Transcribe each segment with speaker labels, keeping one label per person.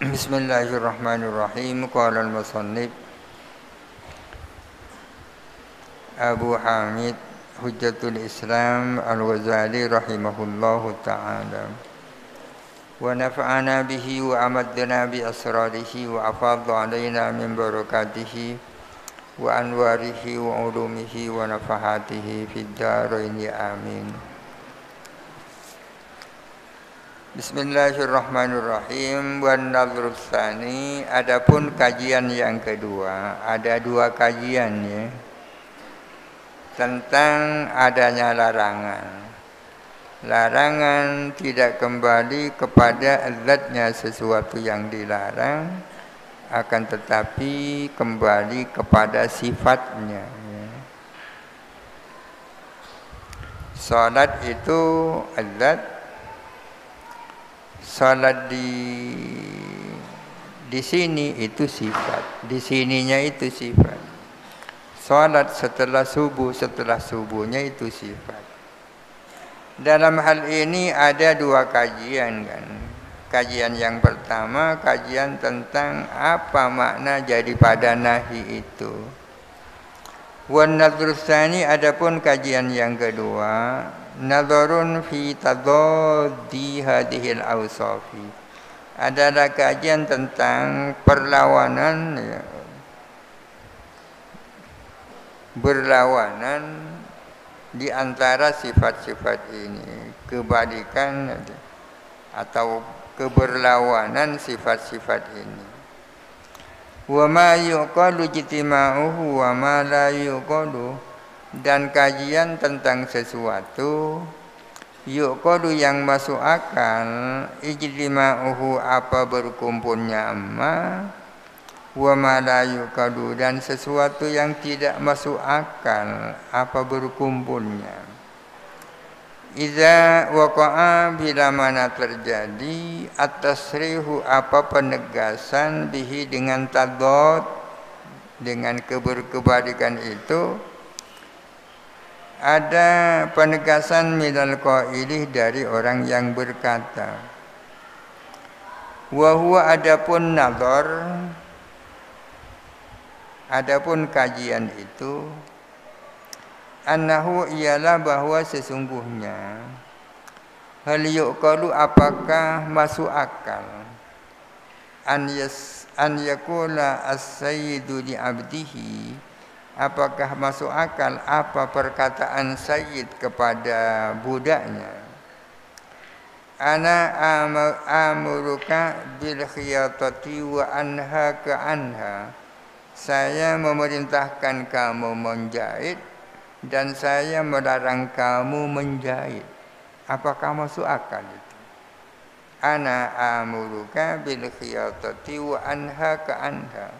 Speaker 1: Bismillahirrahmanirrahim. Qala al-musannif Abu Hamid Hujjatul Islam Al-Ghazali rahimahullahu ta'ala. Wa nafa'ana bihi wa amaddana bi asrarihi wa afadha alaina min barakatihi wa anwarihi wa ulumihi wa nafahatihi fid daraini amin. Bismillahirrahmanirrahim. Wan nadhrus tsani, adapun kajian yang kedua, ada dua kajian ya, tentang adanya larangan. Larangan tidak kembali kepada zatnya sesuatu yang dilarang, akan tetapi kembali kepada sifatnya ya. Salat itu zat. Salat di sini itu sifat, di sininya itu sifat. Salat setelah subuhnya itu sifat. Dalam hal ini ada dua kajian kan. Kajian yang pertama, kajian tentang apa makna daripada nahi itu. Wan nadhrus tsani, adapun kajian yang kedua, nadharun fi tadaddi hadhil awsafi, adalah kajian tentang perlawanan ya, berlawanan di antara sifat-sifat ini, kebalikan atau keberlawanan sifat-sifat ini. Wa ma yuqalu jitima'uhu wa ma la yuqalu, dan kajian tentang sesuatu yuqalu yang masuk akal, ijtima'uhu apa berkumpulnya amma, wa ma la yuqalu dan sesuatu yang tidak masuk akal apa berkumpulnya. Iza waqa'a, bila mana terjadi, at-tasrihu apa penegasan, bihi dengan tadad, dengan kebalikan itu, ada penegasan minal qailih dari orang yang berkata. Wa huwa, adapun nazar, adapun kajian itu, annahu ialah bahwa sesungguhnya, hal yuqalu apakah masuk akal, an yakula as-sayyidu li abdihi, apakah masuk akal apa perkataan sayyid kepada budaknya, ana amuruka bil khiyatati wa anhaka anha, saya memerintahkan kamu menjahit dan saya melarang kamu menjahit. Apakah masuk akal itu? Ana amuruka bil khiyatati wa anhaka anha,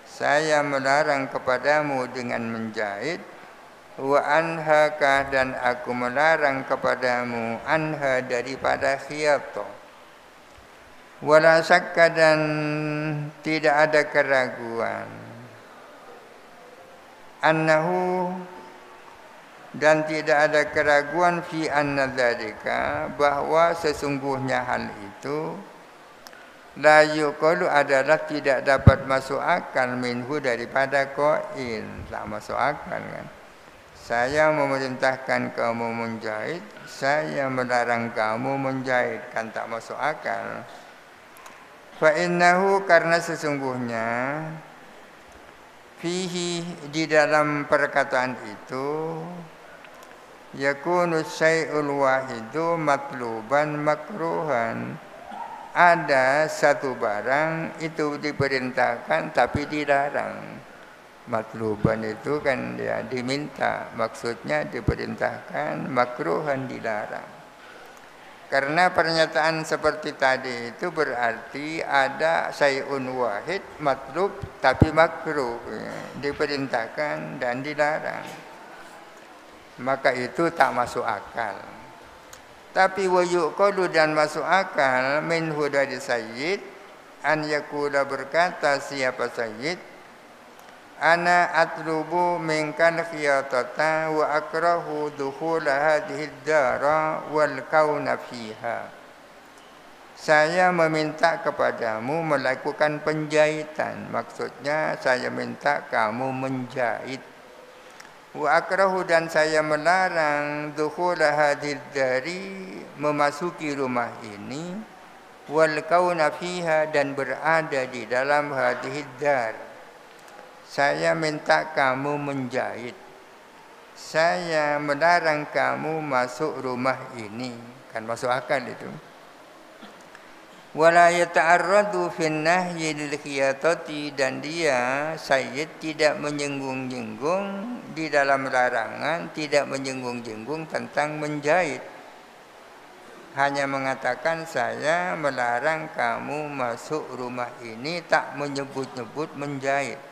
Speaker 1: saya melarang kepadamu dengan menjahit, wa anhaka dan aku melarang kepadamu anha daripada khiyatah. Wala syakka, dan tidak ada keraguan, annahu dan tidak ada keraguan, fi anna dzalika bahwa sesungguhnya hal itu, la yuqalu adalah tidak dapat masuk akal, minhu daripada qail, tak masuk akal kan. Saya memerintahkan kamu menjahit, saya melarang kamu menjahit, kan tak masuk akal. Fa innahu, karena sesungguhnya, fihi di dalam perkataan itu, yakunu syai'ul wahidu matluban makruhan, ada satu barang itu diperintahkan tapi dilarang. Matluban itu kan dia diminta, maksudnya diperintahkan, makruhan dilarang. Karena pernyataan seperti tadi itu berarti ada syai'un wahid matlub tapi makruh ya, diperintahkan dan dilarang. Maka itu tak masuk akal. Tapi wa yuqalu, dan masuk akal, minhu dari sayyid, an yakula berkata siapa sayyid, ana atlubu minkal khiyatata wa akrahu dukhula hadhihi dara wal kauna fiha. saya meminta kepadamu melakukan penjahitan. Maksudnya saya minta kamu menjahit. Wa akrahu, dan saya melarang dukhul hadhihi dari memasuki rumah ini, wal kauna fiha, dan berada di dalam hadhihi dar. Saya minta kamu menjahit. Saya melarang kamu masuk rumah ini. Kan masuk akal itu. Wala yata'arradu fin nahyi lil khiyatati, dan dia Sayyid tidak menyinggung-nyinggung di dalam larangan, tidak menyinggung-nyinggung tentang menjahit. Hanya mengatakan saya melarang kamu masuk rumah ini, tak menyebut-nyebut menjahit.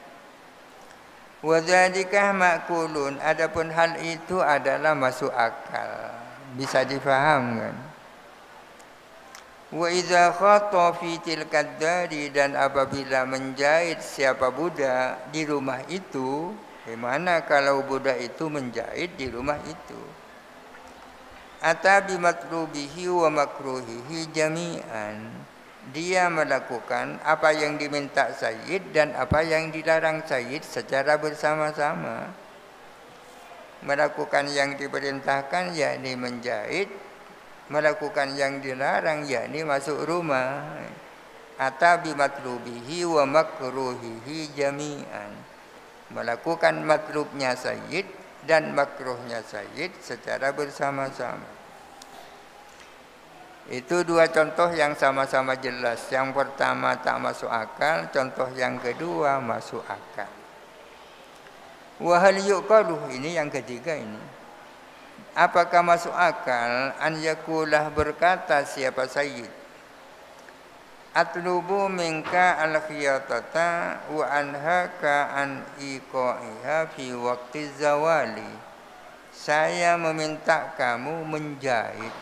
Speaker 1: Wa dzalika ma'qulun, adapun hal itu adalah masuk akal, bisa difahamkan. Wa idza khata fi tilkad dari, dan apabila menjahit siapa budak di rumah itu, bagaimana kalau budak itu menjahit di rumah itu? Ata bi matlubihi wa makruhihi jami'an, dia melakukan apa yang diminta Sayyid dan apa yang dilarang Sayyid secara bersama-sama. Melakukan yang diperintahkan yakni menjahit, melakukan yang dilarang yakni masuk rumah. Ata bi matlubihi wa makruhihi jami'an, melakukan matlubnya Sayyid dan makruhnya Sayyid secara bersama-sama. Itu dua contoh yang sama-sama jelas. Yang pertama tak masuk akal, contoh yang kedua masuk akal. Wa hal yuqalu, ini yang ketiga ini. Apakah masuk akal an yakulah, berkata siapa Sayyid, atlubu minka al-khiyatata wa anhaka an iqaiha fi waqti zawali, saya meminta kamu menjahit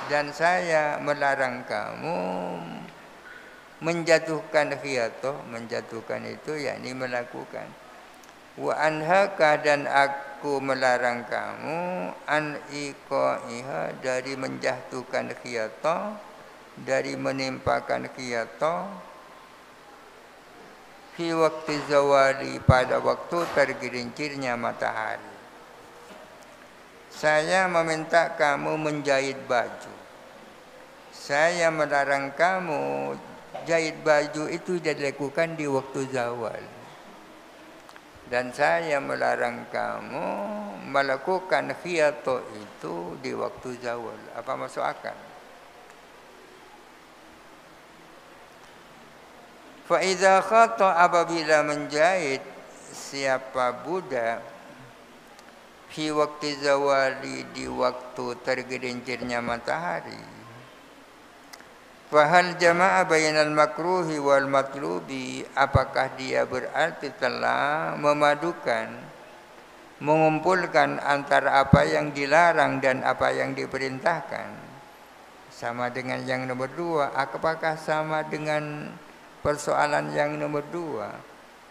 Speaker 1: dan saya melarang kamu menjatuhkan khiyatah. Menjatuhkan itu yakni melakukan. Wa anhaka, dan aku melarang kamu an iqaiha, dari menjatuhkan khiyatah, dari menimpakan khiyatah, fi waktu zawali, pada waktu tergelincirnya matahari. Saya meminta kamu menjahit baju, saya melarang kamu jahit baju itu dilakukan di waktu zawal. Dan saya melarang kamu melakukan khiyatah itu di waktu zawal. Apa masuk akal? Fa idza khata, apabila menjahit siapa budak fi waktu zawali, di waktu tergelincirnya matahari, fahal jama'a bainal makruhi wal matlubi, apakah dia berarti telah memadukan, mengumpulkan antara apa yang dilarang dan apa yang diperintahkan? Sama dengan yang nomor dua. Apakah sama dengan persoalan yang nomor dua?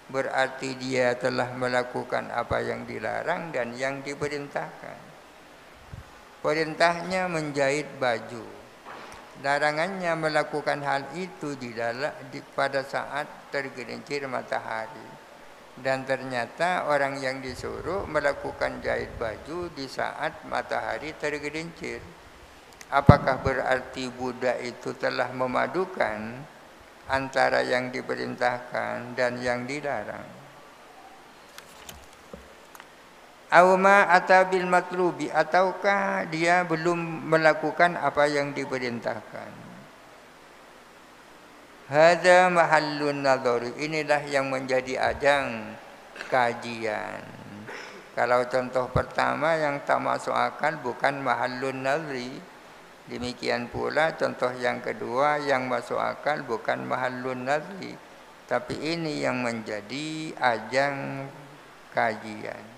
Speaker 1: Berarti dia telah melakukan apa yang dilarang dan yang diperintahkan. Perintahnya menjahit baju, larangannya melakukan hal itu pada saat tergelincir matahari. Dan ternyata orang yang disuruh melakukan jahit baju di saat matahari tergelincir. Apakah berarti budak itu telah memadukan antara yang diperintahkan dan yang dilarang? Auma atabil matlubi, ataukah dia belum melakukan apa yang diperintahkan? Hadza mahallun nadhari, inilah yang menjadi ajang kajian. Kalau contoh pertama yang tak masuk akal bukan mahallun nadhri, demikian pula contoh yang kedua yang masuk akal bukan mahallun nadhri, tapi ini yang menjadi ajang kajian.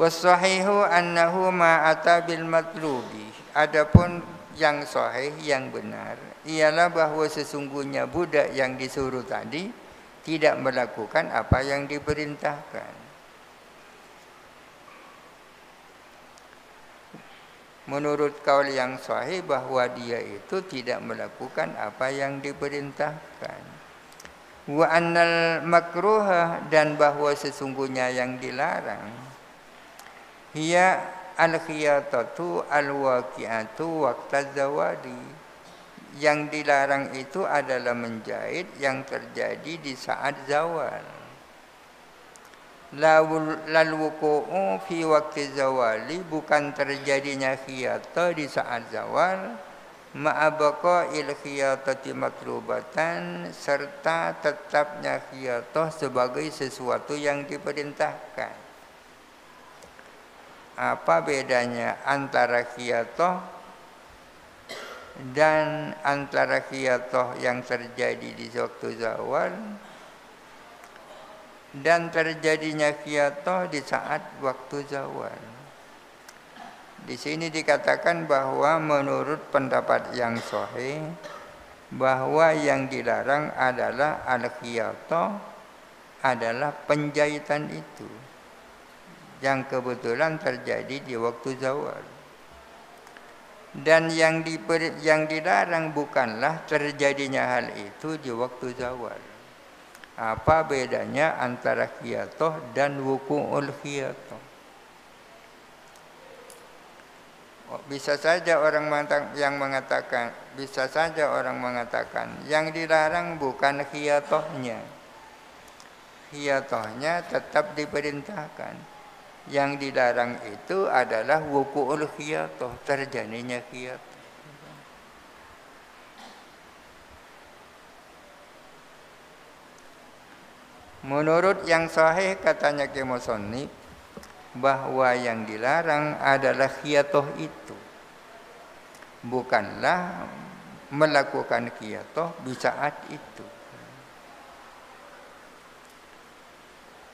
Speaker 1: Wasahihu annahu ma'ata bil matlubi, adapun yang sahih, yang benar ialah bahawa sesungguhnya budak yang disuruh tadi tidak melakukan apa yang diperintahkan. menurut kaul yang sahih bahwa dia itu tidak melakukan apa yang diperintahkan. Wa annal makruha, dan bahwa sesungguhnya yang dilarang, hiya al-khiyatatu al-waqi'atu waqta zawadi, yang dilarang itu adalah menjahit yang terjadi di saat zawal. Lal wuqu'u fi waqti zawali, bukan terjadinya khiyata di saat zawal, ma'abaqa il khiyatati matlubatan, serta tetapnya khiyatah sebagai sesuatu yang diperintahkan. Apa bedanya antara khiyatah dan antara khiyatah yang terjadi di waktu zawal dan terjadinya khiyatah di saat waktu zawal? Di sini dikatakan bahwa menurut pendapat yang sahih, bahwa yang dilarang adalah al-khiyatah, adalah penjahitan itu yang kebetulan terjadi di waktu zawal. Dan yang dilarang bukanlah terjadinya hal itu di waktu zawal. Apa bedanya antara khiyatah dan wuqu'ul khiyatah? Bisa saja orang mengatakan yang dilarang bukan khiyatahnya. Khiyatahnya tetap diperintahkan. Yang dilarang itu adalah wuqu'ul khiyatah, terjadinya khiyatah. Menurut yang sahih, katanya Ki Musannif, bahwa yang dilarang adalah khiyatah itu, bukanlah melakukan khiyatah di saat itu.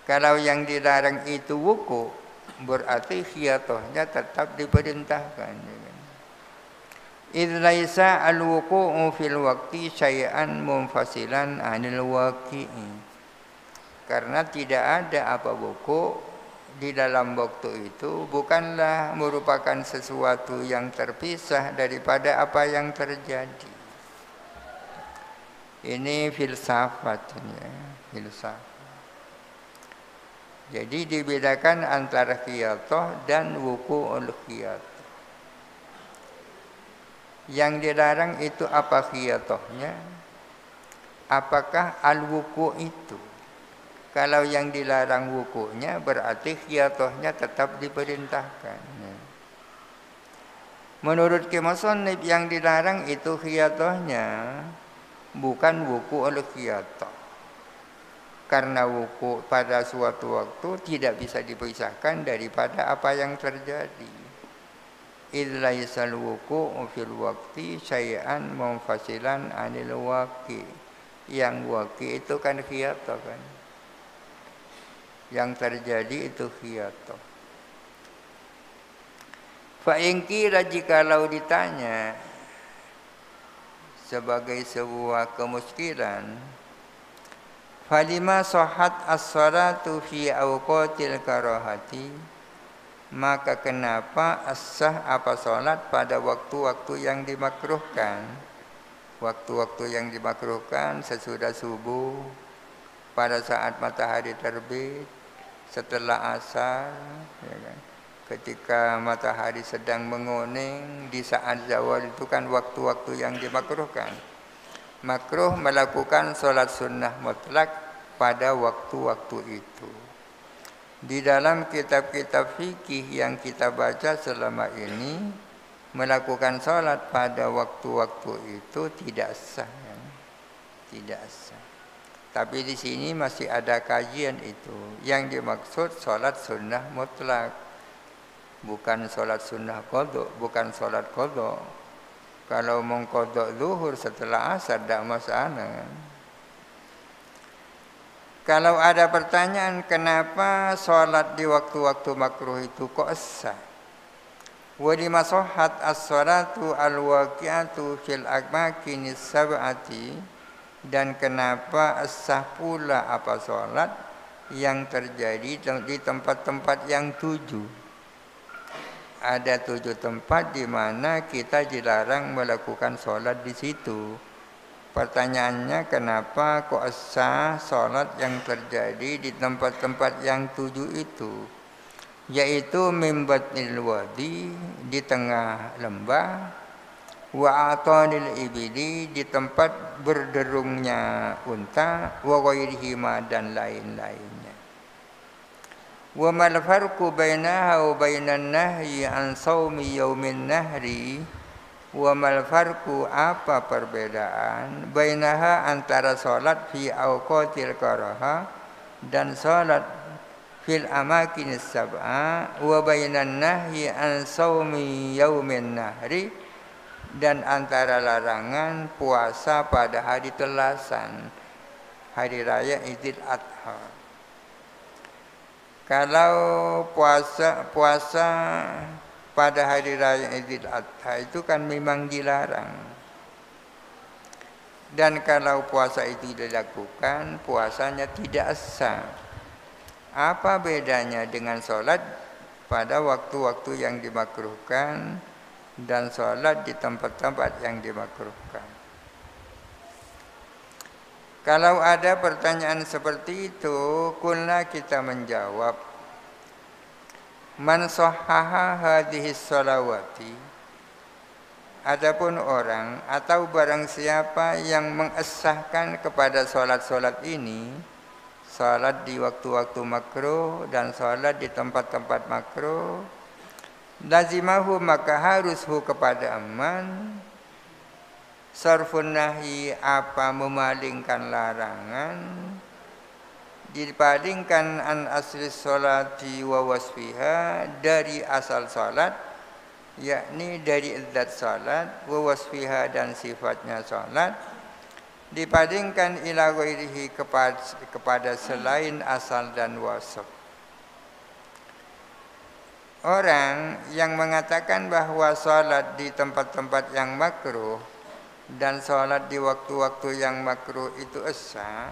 Speaker 1: Kalau yang dilarang itu wuku, berarti khiyatahnya tetap diperintahkan. Idz laisa al-wuqu'u fil waqti syai'an munfasilan 'anil waqi'i. Karena tidak ada apa wuku di dalam waktu itu, bukanlah merupakan sesuatu yang terpisah daripada apa yang terjadi. Ini filsafatnya, filsafat. Jadi dibedakan antara khiyatah dan wuqu'ul khiyatah. Yang dilarang itu apa khiyatahnya? Apakah al-wuku' itu? Kalau yang dilarang wuku'nya, berarti khiyatahnya tetap diperintahkan. Menurut Ki Musannif, yang dilarang itu khiyatahnya, bukan wuku'ul khiyatah. Karena wuku' pada suatu waktu tidak bisa dipisahkan daripada apa yang terjadi. Idz laisal wuku'u fil waqti syai'an munfasilan 'anil waqi'. Yang waqi' itu kan khiyatah kan. Yang terjadi itu khiyatah. Fa in qila, jikalau ditanya sebagai sebuah kemuskilan, falima sahhat as-salatu fi awqatil karahati, maka kenapa as-sah apa salat pada waktu-waktu yang dimakruhkan? Waktu-waktu yang dimakruhkan sesudah subuh, pada saat matahari terbit, setelah asar, ya kan? Ketika matahari sedang menguning, di saat zawal itu kan waktu-waktu yang dimakruhkan. Makruh melakukan sholat sunnah mutlak pada waktu-waktu itu. Di dalam kitab-kitab fikih yang kita baca selama ini, melakukan sholat pada waktu-waktu itu tidak sah, ya? Tidak sah. Tapi di sini masih ada kajian itu. Yang dimaksud sholat sunnah mutlak, bukan sholat sunnah qadha, bukan sholat qadha. Kalau mengqadha zuhur setelah asar tidak masalah. Kalau ada pertanyaan kenapa sholat di waktu-waktu makruh itu kok sah? Wa lima sahhat as-salatu al-waqi'atu fil amakinis sab'ati, dan kenapa sah pula apa sholat yang terjadi di tempat-tempat yang 7. ada 7 tempat di mana kita dilarang melakukan sholat di situ. Pertanyaannya, kenapa kok sah sholat yang terjadi di tempat-tempat yang 7 itu? Yaitu mimbatnil wadi, di tengah lembah, wa atanil ibili, di tempat berderungnya unta, wa ghairihima, dan lain-lainnya. Wa mal farqu bainaha wa bainan nahyi an shaumi yaumin nahri, wa mal farqu, apa perbedaan, bainaha, antara salat fi awqatil karaha dan salat fil amakinis sab'a, wa bainan nahyi an shaumi yaumin nahri, dan antara larangan puasa pada hari telasan, hari raya Idul Adha. Kalau puasa pada hari raya Idul Adha itu kan memang dilarang. Dan kalau puasa itu dilakukan, puasanya tidak sah. Apa bedanya dengan sholat pada waktu-waktu yang dimakruhkan dan sholat di tempat-tempat yang dimakruhkan? Kalau ada pertanyaan seperti itu, kulna, kita menjawab, man sahhaha hadhis sholawati, adapun orang atau barang siapa yang mengesahkan kepada sholat-sholat ini, sholat di waktu-waktu makruh dan sholat di tempat-tempat makruh, lazimahu, maka harushu kepada aman, sarfun nahi, apa memalingkan larangan, dipalingkan an asli sholati wa wasfiha, dari asal salat, yakni dari zat salat, wa wasfiha, dan sifatnya salat, dipalingkan ila ghairihi, kepada selain asal dan wasf. Orang yang mengatakan bahwa salat di tempat-tempat yang makruh dan sholat di waktu-waktu yang makruh itu sah,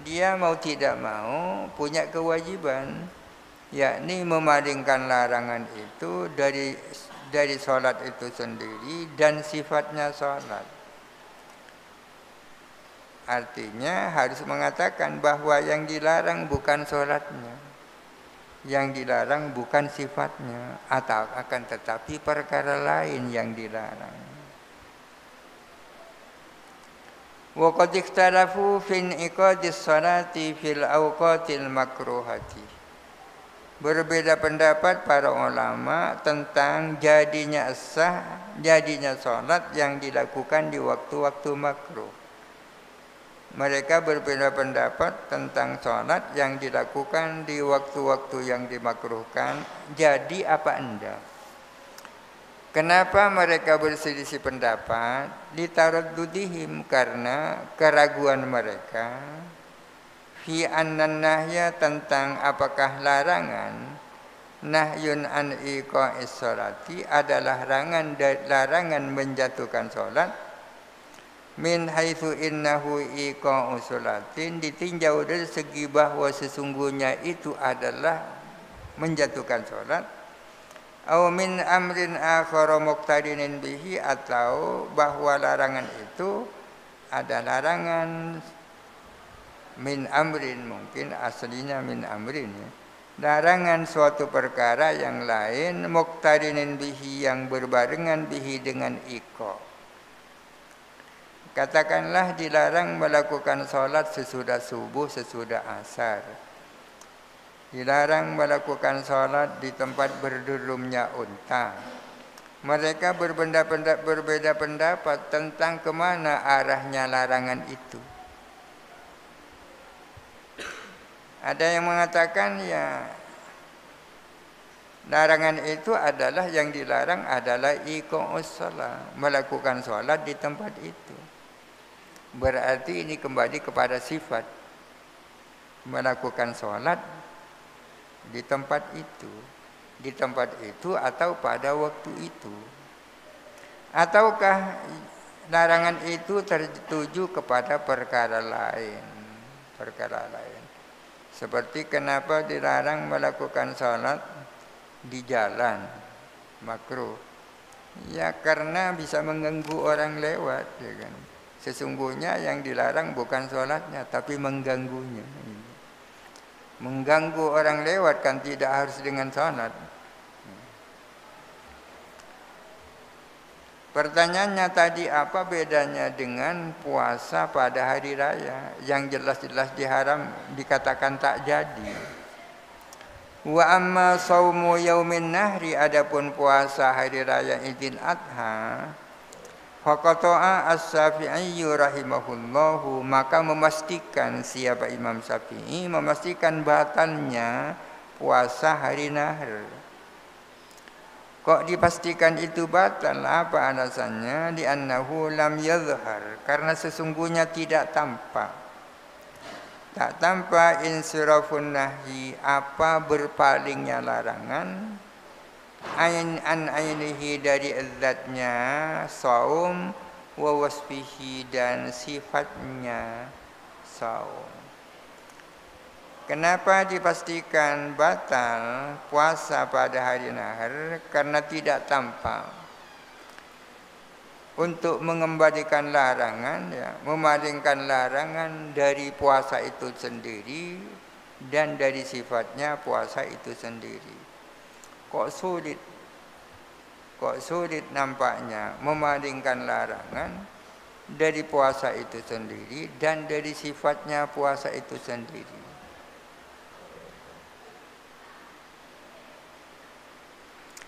Speaker 1: dia mau tidak mau punya kewajiban, yakni memalingkan larangan itu dari sholat itu sendiri dan sifatnya sholat. Artinya harus mengatakan bahwa yang dilarang bukan sholatnya, yang dilarang bukan sifatnya, atau akan tetapi perkara lain yang dilarang. Wa qad ikhtalafu fi iqadis salati fil awqatil makruhati. Berbeda pendapat para ulama tentang jadinya salat yang dilakukan di waktu-waktu makruh. Mereka berbeda pendapat tentang salat yang dilakukan di waktu-waktu yang dimakruhkan jadi apa enggak. Kenapa mereka berselisih pendapat? Litaraddudihim, karena keraguan mereka, fi annan nahya, tentang apakah larangan, nahyun an iqa'is sholati, adalah larangan menjatuhkan sholat, min haitsu innahu iqa'u sholatin, ditinjau dari segi bahwa sesungguhnya itu adalah menjatuhkan sholat, au min amrin akhara muqtarinin bihi, atau bahwa larangan itu ada larangan min amrin, mungkin aslinya min amrin ya, larangan suatu perkara yang lain, muqtarinin bihi, yang berbarengan bihi dengan iqa. Katakanlah dilarang melakukan sholat sesudah subuh, sesudah asar, dilarang melakukan sholat di tempat berdurumnya unta. Mereka berbeda pendapat tentang kemana arahnya larangan itu. Ada yang mengatakan ya larangan itu adalah, yang dilarang adalah iqa'us shalah, melakukan sholat di tempat itu. Berarti ini kembali kepada sifat, melakukan sholat di tempat itu atau pada waktu itu. Ataukah larangan itu tertuju kepada perkara lain. Seperti kenapa dilarang melakukan sholat di jalan, makruh. Ya karena bisa mengganggu orang lewat, ya kan. Sesungguhnya yang dilarang bukan sholatnya, tapi mengganggunya. Mengganggu orang lewat kan tidak harus dengan sholat. Pertanyaannya tadi, apa bedanya dengan puasa pada hari raya yang jelas-jelas diharam, dikatakan tak jadi. Wa amma saumu yaumin nahri, adapun puasa hari raya Idul Adha, faqata'a as-Syafi'i rahimahullahu, maka memastikan siapa Imam Syafi'i, memastikan batalnya puasa hari nahr. Kok dipastikan itu batal? Apa alasannya? Li'annahu lam yadhhar, karena sesungguhnya tidak tampak. Tak tampak insirafun nahyi, apa berpalingnya larangan, an ainihi, dari zatnya saum, wa wasfihi, dan sifatnya saum. Kenapa dipastikan batal puasa pada hari nahr? Karena tidak tampak. Untuk mengembalikan larangan, ya, memalingkan larangan dari puasa itu sendiri dan dari sifatnya puasa itu sendiri. Kok sulit nampaknya memalingkan larangan dari puasa itu sendiri dan dari sifatnya puasa itu sendiri.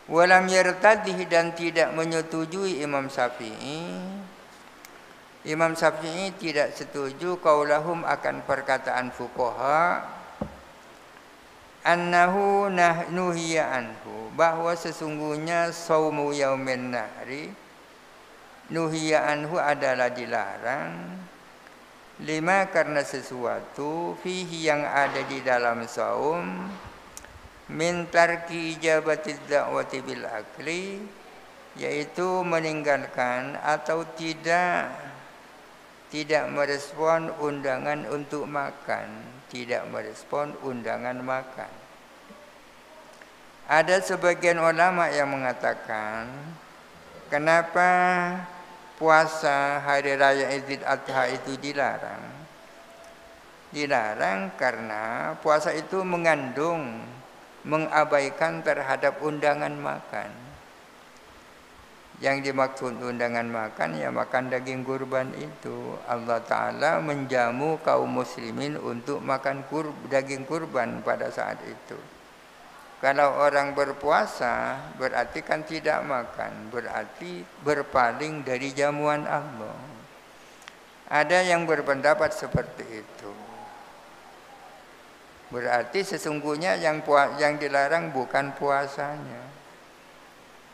Speaker 1: Walam yartadih, dan tidak menyetujui Imam Syafi'i. Imam Syafi'i tidak setuju qaulahum, akan perkataan fuqaha, annahu nuhiya anhu, bahwa sesungguhnya saumu yaumin nahri, nuhiya anhu adalah dilarang, lima, karena sesuatu, fihi, yang ada di dalam saum, min tarki ijabatiz da'wati bil akli, yaitu meninggalkan atau tidak merespon undangan untuk makan, tidak merespon undangan makan. Ada sebagian ulama yang mengatakan, kenapa puasa hari raya Idul Adha itu dilarang? Dilarang karena puasa itu mengabaikan terhadap undangan makan. Yang dimaksud undangan makan, ya makan daging kurban itu. Allah Ta'ala menjamu kaum muslimin untuk makan daging kurban pada saat itu. Kalau orang berpuasa, berarti kan tidak makan, berarti berpaling dari jamuan Allah. Ada yang berpendapat seperti itu. Berarti sesungguhnya yang dilarang bukan puasanya,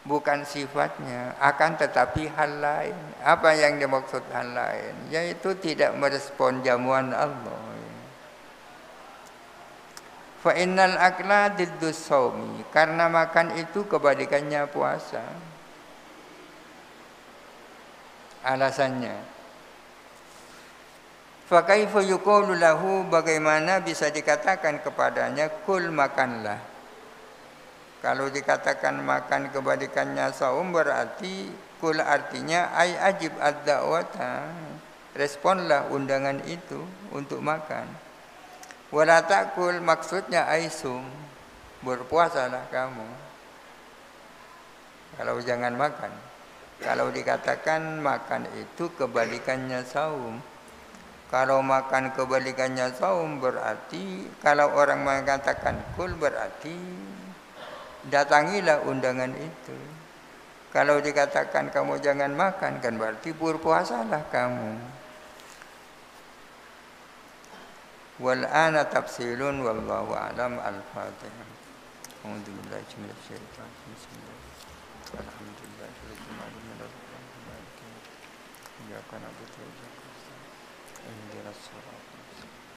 Speaker 1: bukan sifatnya, akan tetapi hal lain. Apa yang dimaksud hal lain? Yaitu tidak merespon jamuan Allah. Fa innal akla diddus shaumi, karena makan itu kebalikannya puasa. Alasannya, fa kaifa yuqulu lahu, bagaimana bisa dikatakan kepadanya kul, makanlah. Kalau dikatakan makan kebalikannya saum, berarti kul artinya ay ajib ad-da'wata, responlah undangan itu untuk makan. Wala ta'kul, maksudnya aisum, berpuasalah kamu. Kalau jangan makan. Kalau dikatakan makan itu kebalikannya saum, kalau makan kebalikannya saum, berarti kalau orang mengatakan kul, berarti datangilah undangan itu. Kalau dikatakan kamu jangan makan, kan berarti berpuasalah kamu. Wal ana tafsilun wallahu a'lam. Al-Fatihah. Alhamdulillah, bismillah. Alhamdulillah, iyyaka na'budu wa iyyaka nasta'in. Ihdinas siratal